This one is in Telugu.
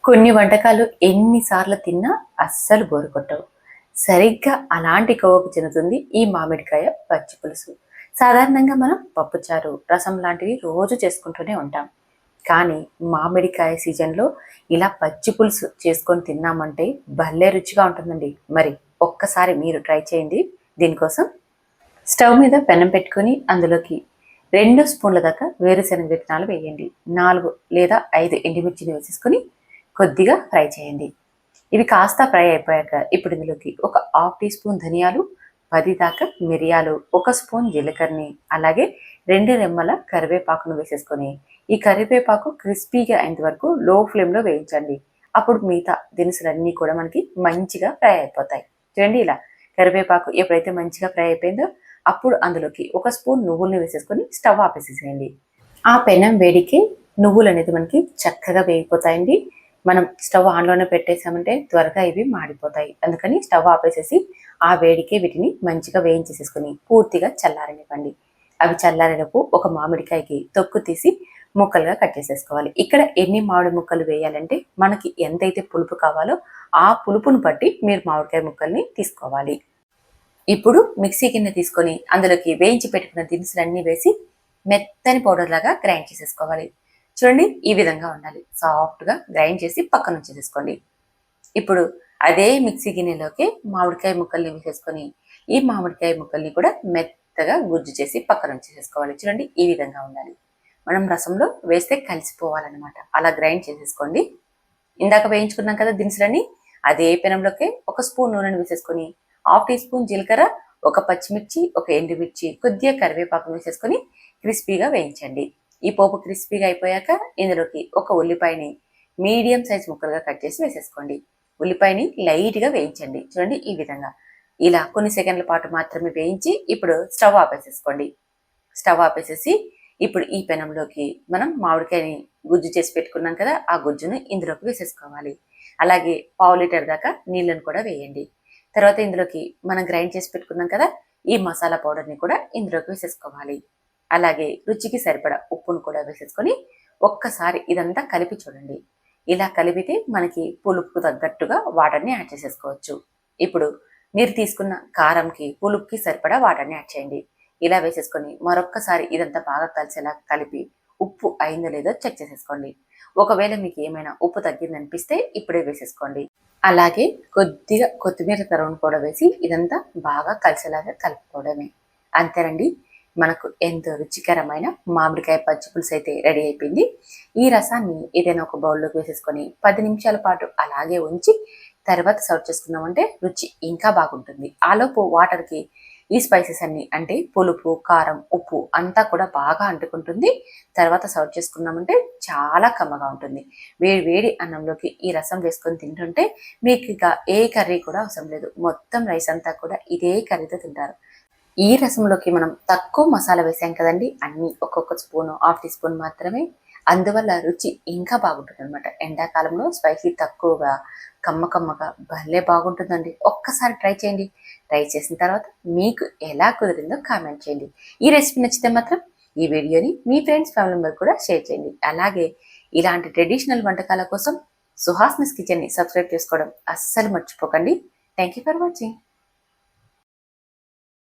కొన్ని వంటకాలు ఎన్నిసార్లు తిన్నా అస్సలు బోరు కొట్టవు. సరిగ్గా అలాంటి కోవకు చెందుతుంది ఈ మామిడికాయ పచ్చి పులుసు. సాధారణంగా మనం పప్పుచారు, రసం లాంటివి రోజు చేసుకుంటూనే ఉంటాం. కానీ మామిడికాయ సీజన్లో ఇలా పచ్చి పులుసు చేసుకొని తిన్నామంటే భలే రుచిగా ఉంటుందండి. మరి ఒక్కసారి మీరు ట్రై చేయండి. దీనికోసం స్టవ్ మీద పెనం పెట్టుకొని అందులోకి 2 స్పూన్ల దాకా వేరుశెనగ విత్తనాలు వేయండి. 4 లేదా 5 ఎండుమిర్చిని వేసేసుకొని కొద్దిగా ఫ్రై చేయండి. ఇవి కాస్త ఫ్రై అయిపోయాక ఇప్పుడు ఇందులోకి ఒక హాఫ్ టీ స్పూన్ ధనియాలు, 10 దాకా మిరియాలు, 1 స్పూన్ జీలకర్రని, అలాగే 2 రెమ్మల కరివేపాకును వేసేసుకొని ఈ కరివేపాకు క్రిస్పీగా అయ్యేంత వరకు లో ఫ్లేమ్లో వేయించండి. అప్పుడు మిగతా దినుసులన్నీ కూడా మనకి మంచిగా ఫ్రై అయిపోతాయి. చూడండి, ఇలా కరివేపాకు ఎప్పుడైతే మంచిగా ఫ్రై అయిపోయిందో అప్పుడు అందులోకి 1 స్పూన్ నువ్వుల్ని వేసేసుకొని స్టవ్ ఆపేసేసేయండి. ఆ పెనం వేడికి నువ్వులు అనేది మనకి చక్కగా వేగిపోతాయండి. మనం స్టవ్ ఆన్లోనే పెట్టేసామంటే త్వరగా ఇవి మాడిపోతాయి. అందుకని స్టవ్ ఆపేసేసి ఆ వేడికే వీటిని మంచిగా వేయించేసేసుకొని పూర్తిగా చల్లారనివ్వండి. అవి చల్లారేలోపు ఒక మామిడికాయకి తొక్కు తీసి ముక్కలుగా కట్ చేసేసుకోవాలి. ఇక్కడ ఎన్ని మామిడి ముక్కలు వేయాలంటే మనకి ఎంతైతే పులుపు కావాలో ఆ పులుపును బట్టి మీరు మామిడికాయ ముక్కల్ని తీసుకోవాలి. ఇప్పుడు మిక్సీ గిన్నె తీసుకొని అందులోకి వేయించి పెట్టుకున్న దినుసులన్నీ వేసి మెత్తని పౌడర్ లాగా గ్రైండ్ చేసేసుకోవాలి. చూడండి, ఈ విధంగా ఉండాలి. సాఫ్ట్గా గ్రైండ్ చేసి పక్కన ఉంచేసేసుకోండి. ఇప్పుడు అదే మిక్సీ గిన్నెలోకి మామిడికాయ ముక్కల్ని వేసేసుకొని ఈ మామిడికాయ ముక్కల్ని కూడా మెత్తగా గుజ్జు చేసి పక్కన ఉంచేసేసుకోవాలి. చూడండి, ఈ విధంగా ఉండాలి. మనం రసంలో వేస్తే కలిసిపోవాలన్నమాట. అలా గ్రైండ్ చేసేసుకోండి. ఇందాక వేయించుకున్నాం కదా దినుసులన్నీ, అదే పెనంలోకి 1 స్పూన్ నూనెను వేసేసుకొని హాఫ్ టీ స్పూన్ జీలకర్ర, 1 పచ్చిమిర్చి, 1 ఎండుమిర్చి, కొద్దిగా కరివేపాకు వేసేసుకొని క్రిస్పీగా వేయించండి. ఈ పోపు క్రిస్పీగా అయిపోయాక ఇందులోకి 1 ఉల్లిపాయని మీడియం సైజ్ ముక్కలుగా కట్ చేసి వేసేసుకోండి. ఉల్లిపాయని లైట్గా వేయించండి. చూడండి, ఈ విధంగా ఇలా కొన్ని సెకండ్ల పాటు మాత్రమే వేయించి ఇప్పుడు స్టవ్ ఆపేసేసుకోండి. స్టవ్ ఆపేసేసి ఇప్పుడు ఈ పెనంలోకి మనం మామిడికాయని గుజ్జు చేసి పెట్టుకున్నాం కదా, ఆ గుజ్జును ఇందులోకి వేసేసుకోవాలి. అలాగే పావు లీటర్ దాకా నీళ్ళను కూడా వేయండి. తర్వాత ఇందులోకి మనం గ్రైండ్ చేసి పెట్టుకున్నాం కదా ఈ మసాలా పౌడర్ని కూడా ఇందులోకి వేసేసుకోవాలి. అలాగే రుచికి సరిపడా ఉప్పును కూడా వేసేసుకొని ఒక్కసారి ఇదంతా కలిపి చూడండి. ఇలా కలిపితే మనకి పులుపుకు తగ్గట్టుగా వాటర్ని యాడ్ చేసేసుకోవచ్చు. ఇప్పుడు మీరు తీసుకున్న కారంకి పులుపుకి సరిపడా వాటర్ని యాడ్ చేయండి. ఇలా వేసేసుకొని మరొక్కసారి ఇదంతా బాగా కలిసేలా కలిపి ఉప్పు అయిందో లేదో చెక్ చేసేసుకోండి. ఒకవేళ మీకు ఏమైనా ఉప్పు తగ్గిందనిపిస్తే ఇప్పుడే వేసేసుకోండి. అలాగే కొద్దిగా కొత్తిమీర తరువును కూడా వేసి ఇదంతా బాగా కలిసేలాగా కలుపుకోవడమే. అంతేనండి, మనకు ఎంతో రుచికరమైన మామిడికాయ పచ్చి పులుసు అయితే రెడీ అయిపోయింది. ఈ రసాన్ని ఏదైనా ఒక బౌల్లోకి వేసేసుకొని 10 నిమిషాల పాటు అలాగే ఉంచి తర్వాత సర్వ్ చేసుకున్నామంటే రుచి ఇంకా బాగుంటుంది. ఆలోపు వాటర్కి ఈ స్పైసెస్ అన్ని అంటే పులుపు, కారం, ఉప్పు అంతా కూడా బాగా అంటుకుంటుంది. తర్వాత సర్వ్ చేసుకున్నామంటే చాలా కమ్మగా ఉంటుంది. వేడి వేడి అన్నంలోకి ఈ రసం వేసుకొని తింటుంటే మీకు ఇక ఏ కర్రీ కూడా అవసరం లేదు. మొత్తం రైస్ అంతా కూడా ఇదే కర్రీతో తింటారు. ఈ రసంలోకి మనం తక్కువ మసాలా వేసాం కదండి, అన్ని ఒక్కొక్క స్పూను, హాఫ్ టీ స్పూన్ మాత్రమే. అందువల్ల రుచి ఇంకా బాగుంటుంది అనమాట. ఎండాకాలంలో స్పైసీ తక్కువగా కమ్మగా భలే బాగుంటుందండి. ఒక్కసారి ట్రై చేయండి. ట్రై చేసిన తర్వాత మీకు ఎలా కుదిరిందో కామెంట్ చేయండి. ఈ రెసిపీ నచ్చితే మాత్రం ఈ వీడియోని మీ ఫ్రెండ్స్, ఫ్యామిలీ మెంబర్ కూడా షేర్ చేయండి. అలాగే ఇలాంటి ట్రెడిషనల్ వంటకాల కోసం సుహాస్నిస్ కిచెన్ని సబ్స్క్రైబ్ చేసుకోవడం అస్సలు మర్చిపోకండి. Thank you for watching.